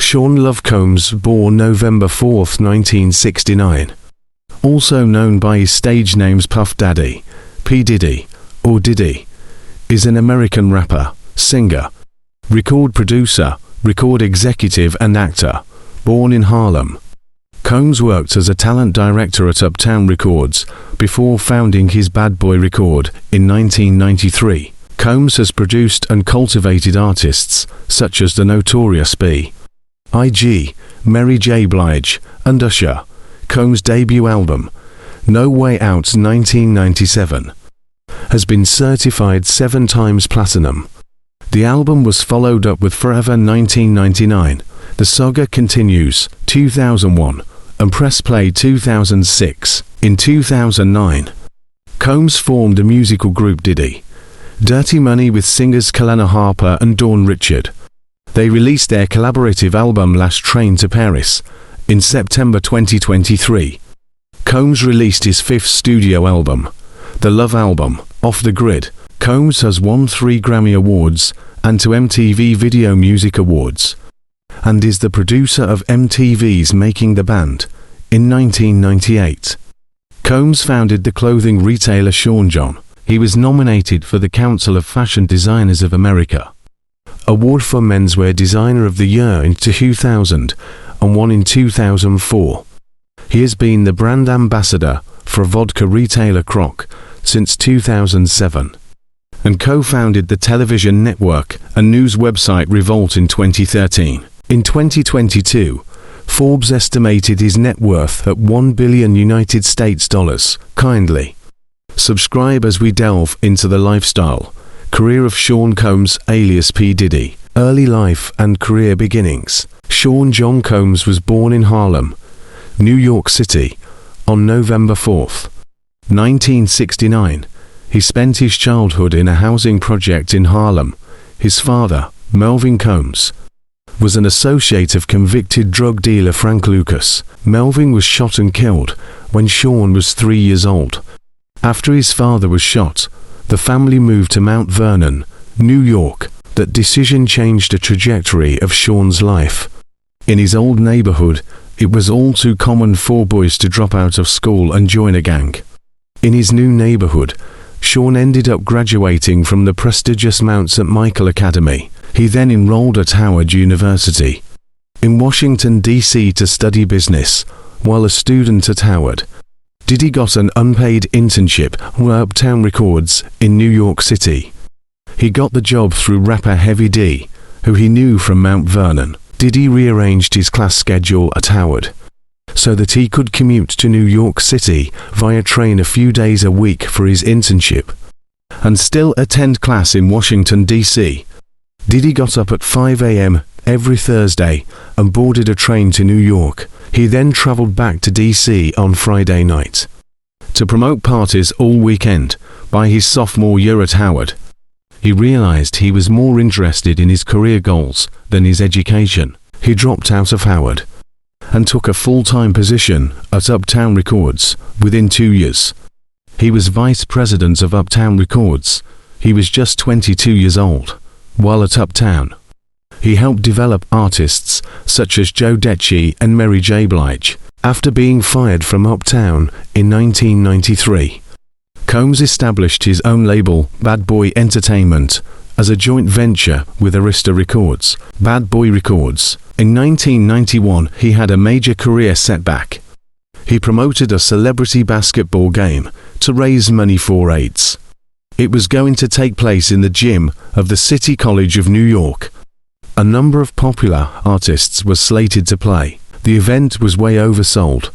Sean Love Combs, born November 4, 1969. Also known by his stage names Puff Daddy, P. Diddy, or Diddy, is an American rapper, singer, record producer, record executive and actor, born in Harlem. Combs worked as a talent director at Uptown Records before founding his Bad Boy record in 1993. Combs has produced and cultivated artists such as the Notorious B.I.G., Mary J. Blige, and Usher. Combs' debut album, No Way Out 1997, has been certified 7 times platinum. The album was followed up with Forever 1999, The Saga Continues 2001, and Press Play 2006. In 2009, Combs formed a musical group Diddy, Dirty Money with singers Kalana Harper and Dawn Richard. They released their collaborative album Last Train to Paris in September 2023. Combs released his 5th studio album, The Love Album, Off the Grid. Combs has won 3 Grammy Awards and 2 MTV Video Music Awards, and is the producer of MTV's Making the Band in 1998. Combs founded the clothing retailer Sean John. He was nominated for the Council of Fashion Designers of America Award for Menswear Designer of the Year in 2000 and won in 2004. He has been the brand ambassador for vodka retailer Croc since 2007, and co-founded the television network and news website Revolt in 2013. In 2022, Forbes estimated his net worth at $1 billion United States dollars. Kindly subscribe as we delve into the lifestyle, career of Sean Combs alias P. Diddy, early life and career beginnings. Sean John Combs was born in Harlem, New York City, on November 4, 1969. He spent his childhood in a housing project in Harlem. His father, Melvin Combs, was an associate of convicted drug dealer Frank Lucas. Melvin was shot and killed when Sean was 3 years old. After his father was shot, the family moved to Mount Vernon, New York. That decision changed the trajectory of Sean's life. In his old neighborhood, it was all too common for boys to drop out of school and join a gang. In his new neighborhood, Sean ended up graduating from the prestigious Mount St. Michael Academy. He then enrolled at Howard University in Washington, D.C. to study business. While a student at Howard, Diddy got an unpaid internship with Uptown Records in New York City. He got the job through rapper Heavy D, who he knew from Mount Vernon. Diddy rearranged his class schedule at Howard so that he could commute to New York City via train a few days a week for his internship, and still attend class in Washington, D.C. Diddy got up at 5 a.m. every Thursday and boarded a train to New York. He then traveled back to D.C. on Friday night to promote parties all weekend. By his sophomore year at Howard, he realized he was more interested in his career goals than his education. He dropped out of Howard and took a full-time position at Uptown Records. Within 2 years, he was vice president of Uptown Records. He was just 22 years old. While at Uptown, he helped develop artists such as Joe Decci and Mary J. Blige. After being fired from Uptown in 1993, Combs established his own label, Bad Boy Entertainment, as a joint venture with Arista Records. Bad Boy Records. In 1991, he had a major career setback. He promoted a celebrity basketball game to raise money for AIDS. It was going to take place in the gym of the City College of New York. A number of popular artists were slated to play. The event was way oversold.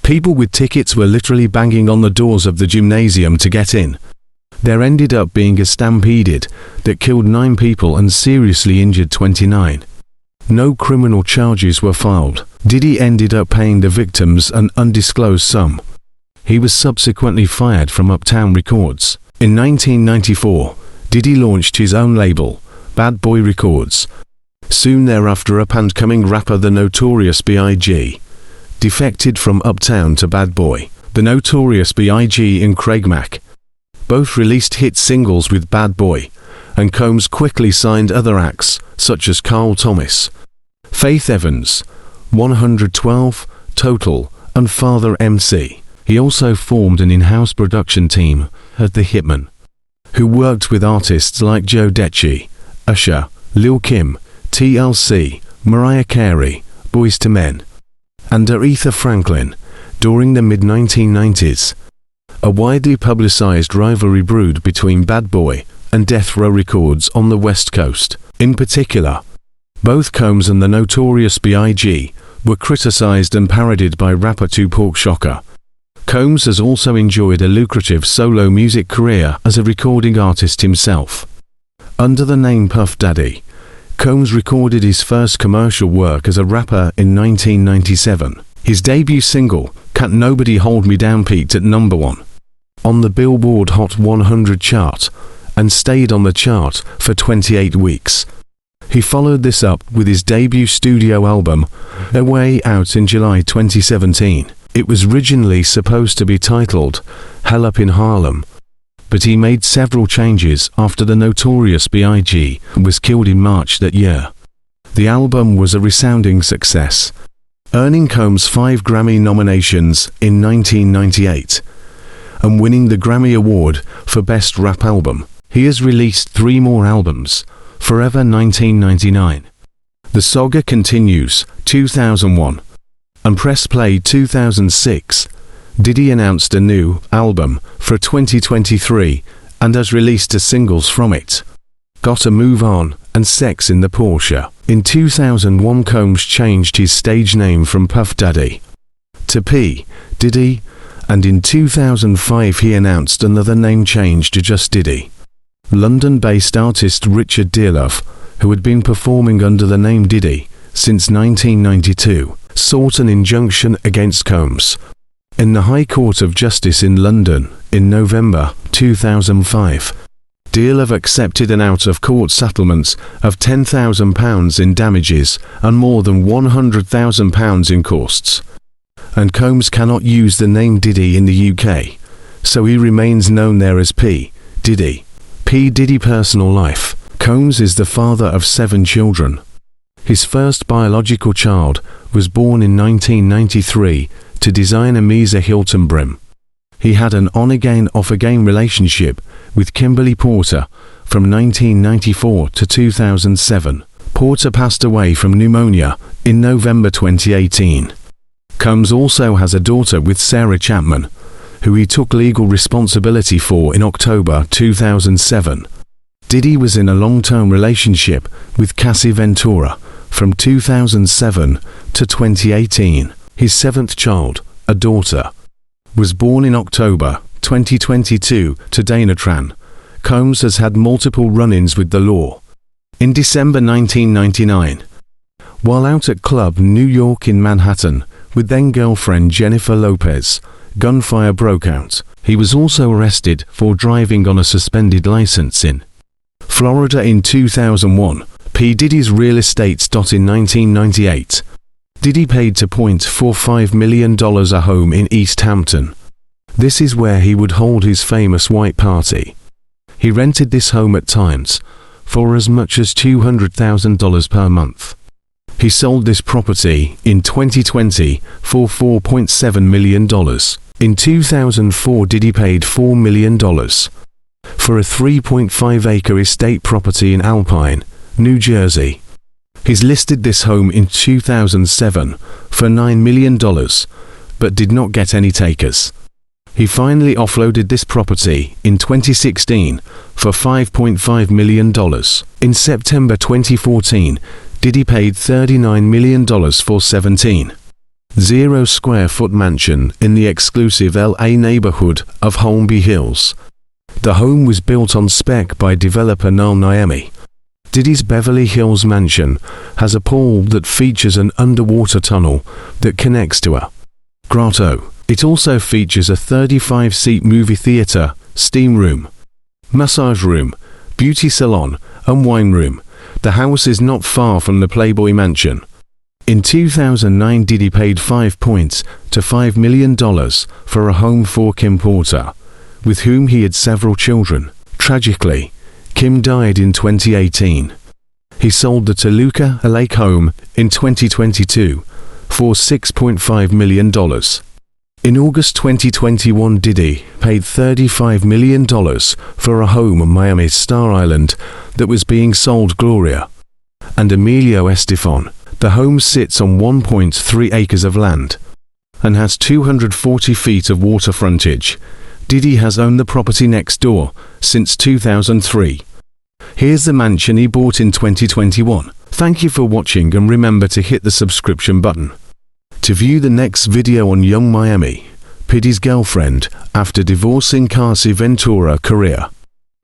People with tickets were literally banging on the doors of the gymnasium to get in. There ended up being a stampede that killed 9 people and seriously injured 29. No criminal charges were filed. Diddy ended up paying the victims an undisclosed sum. He was subsequently fired from Uptown Records. In 1994, Diddy launched his own label, Bad Boy Records. Soon thereafter, up-and-coming rapper The Notorious B.I.G. defected from Uptown to Bad Boy. The Notorious B.I.G. and Craig Mack both released hit singles with Bad Boy, and Combs quickly signed other acts, such as Carl Thomas, Faith Evans, 112 total, and Father MC. He also formed an in-house production team at The Hitman, who worked with artists like Joe Decci, Usher, Lil Kim, TLC, Mariah Carey, Boyz II Men, and Aretha Franklin during the mid-1990s. A widely publicized rivalry brewed between Bad Boy and Death Row Records on the West Coast. In particular, both Combs and the Notorious B.I.G. were criticized and parodied by rapper Tupac Shakur. Combs has also enjoyed a lucrative solo music career as a recording artist himself. Under the name Puff Daddy, Combs recorded his first commercial work as a rapper in 1997. His debut single, Can't Nobody Hold Me Down, peaked at number 1 on the Billboard Hot 100 chart and stayed on the chart for 28 weeks. He followed this up with his debut studio album, A Way Out, in July 2017. It was originally supposed to be titled Hell Up in Harlem, but he made several changes after the Notorious B.I.G. was killed in March that year. The album was a resounding success, earning Combs 5 Grammy nominations in 1998 and winning the Grammy Award for Best Rap Album. He has released 3 more albums: Forever 1999, The Saga Continues 2001, and Press Play 2006. Diddy announced a new album for 2023 and has released 2 singles from it, Gotta Move On and Sex in the Porsche. In 2001, Combs changed his stage name from Puff Daddy to P. Diddy, and in 2005 he announced another name change to just Diddy. London-based artist Richard Dearlove, who had been performing under the name Diddy since 1992, sought an injunction against Combs in the High Court of Justice in London in November 2005. Dearlove accepted an out-of-court settlement of £10,000 in damages and more than £100,000 in costs. And Combs cannot use the name Diddy in the UK, so he remains known there as P. Diddy. P. Diddy personal life. Combs is the father of 7 children. His first biological child was born in 1993 to designer Misa Hilton Brim. He had an on-again, off-again relationship with Kimberly Porter from 1994 to 2007. Porter passed away from pneumonia in November 2018. Combs also has a daughter with Sarah Chapman, who he took legal responsibility for in October 2007. Diddy was in a long-term relationship with Cassie Ventura from 2007 to 2018. His 7th child, a daughter, was born in October 2022 to Dana Tran. Combs has had multiple run-ins with the law. In December 1999, while out at Club New York in Manhattan with then-girlfriend Jennifer Lopez, gunfire broke out. He was also arrested for driving on a suspended license in Florida in 2001. P. Diddy's real estate. In 1998, Diddy paid $2.45 million a home in East Hampton. This is where he would hold his famous white party. He rented this home at times for as much as $200,000 per month. He sold this property in 2020 for $4.7 million. In 2004, Diddy paid $4 million for a 3.5-acre estate property in Alpine, New Jersey. He's listed this home in 2007 for $9 million, but did not get any takers. He finally offloaded this property in 2016 for $5.5 million. In September 2014, Diddy paid $39 million for 17.0 square foot mansion in the exclusive LA neighborhood of Holmby Hills. The home was built on spec by developer Nal Naemi. Diddy's Beverly Hills mansion has a pool that features an underwater tunnel that connects to a grotto. It also features a 35-seat movie theater, steam room, massage room, beauty salon, and wine room. The house is not far from the Playboy Mansion. In 2009, Diddy paid $5.5 million for a home for Kim Porter, with whom he had several children. Tragically, Kim died in 2018. He sold the Toluca Lake home in 2022 for $6.5 million. In August 2021, Diddy paid $35 million for a home on Miami's Star Island that was being sold. Gloria and Emilio Estefan. The home sits on 1.3 acres of land and has 240 feet of water frontage. Diddy has owned the property next door since 2003. Here's the mansion he bought in 2021. Thank you for watching, and remember to hit the subscription button to view the next video on Young Miami, P. Diddy's girlfriend after divorcing Cassie. Ventura career,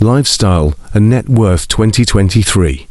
lifestyle and net worth 2023.